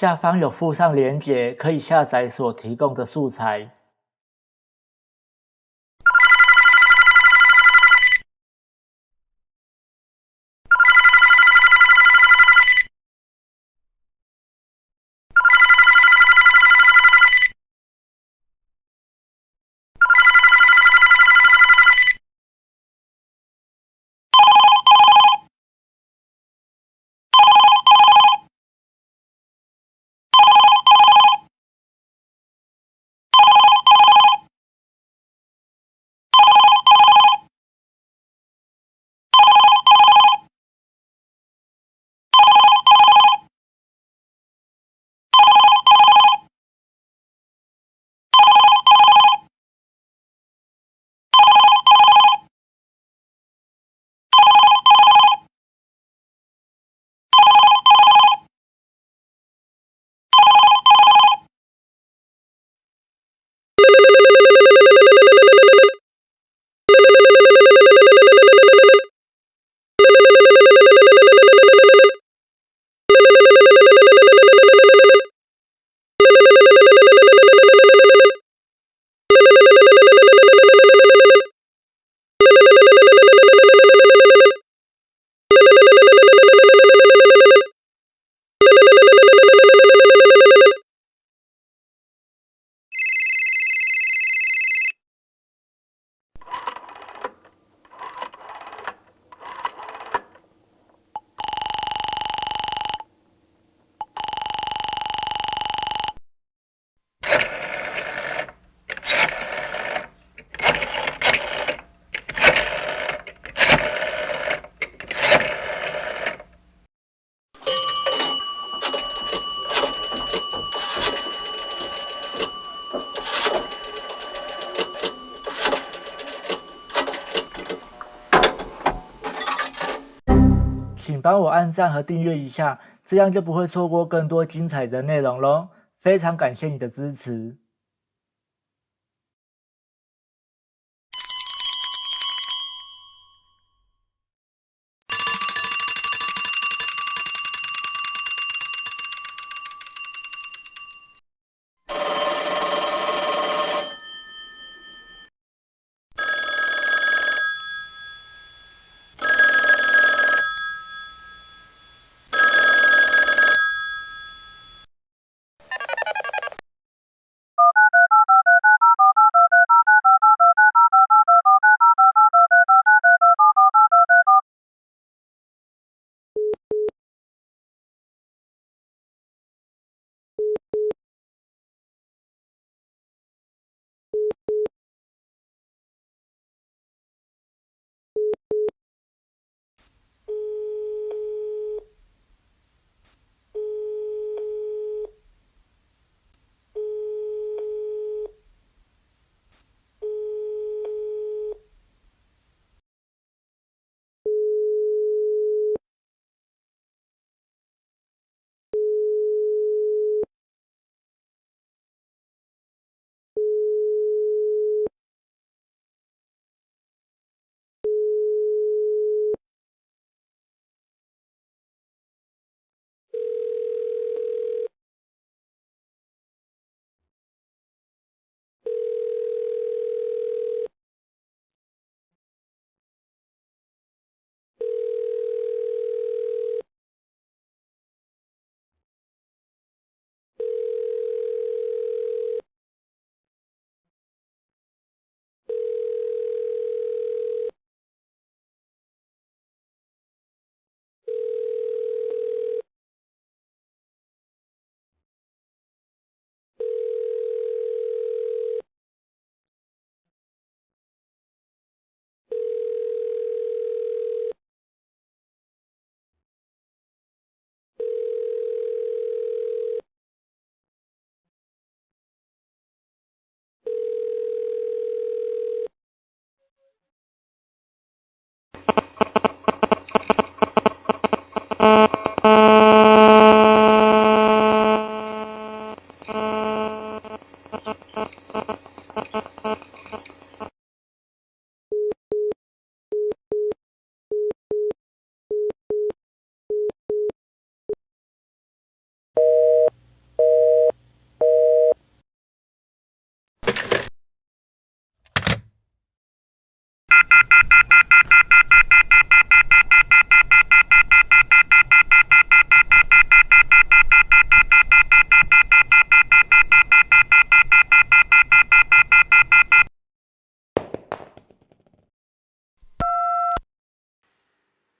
下方有附上连结，可以下载所提供的素材。请帮我按赞和订阅一下，这样就不会错过更多精彩的内容咯。非常感谢你的支持。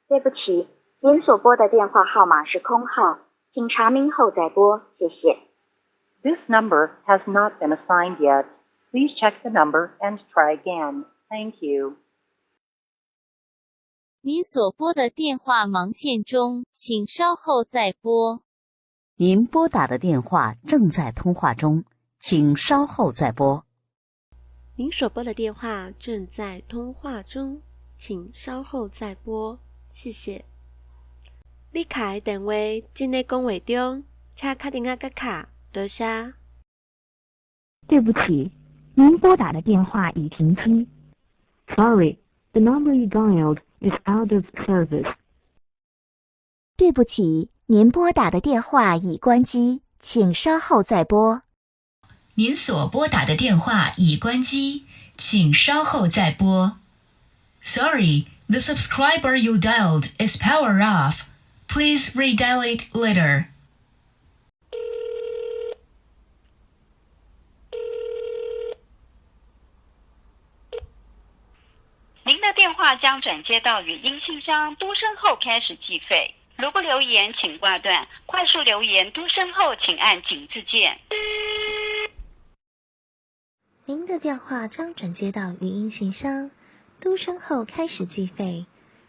对不起，您所拨的电话号码是空号，请查明后再拨，谢谢。This number has not been assigned yet. Please check the number and try again. Thank you. 您所拨的电话忙线中，请稍后再拨。您拨打的电话正在通话中，请稍后再拨。您所拨的电话正在通话中，请稍后再拨。谢谢。你卡的电话正在讲话中，请确定个卡，多谢。对不起，您拨打的电话已停机。Sorry, the number you dialed is out of service. 对不起，您拨打的电话已关机，请稍后再拨。您所拨打的电话已关机，请稍后再拨。Sorry, the subscriber you dialed is power off. Please redial it later. 您的电话将转接到语音信箱，嘟声后开始计费。如不留言，请挂断。快速留言嘟声后，请按井字键。您的电话将转接到语音信箱，嘟声后开始计费。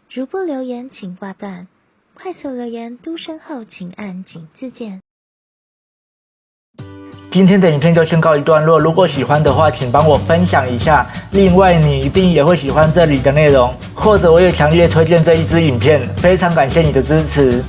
如不留言，请挂断。快速留言嘟声后，请按井字键。今天的影片就先告一段落，如果喜欢的话，请帮我分享一下。另外，你一定也会喜欢这里的内容，或者我也强烈推荐这一支影片。非常感谢你的支持。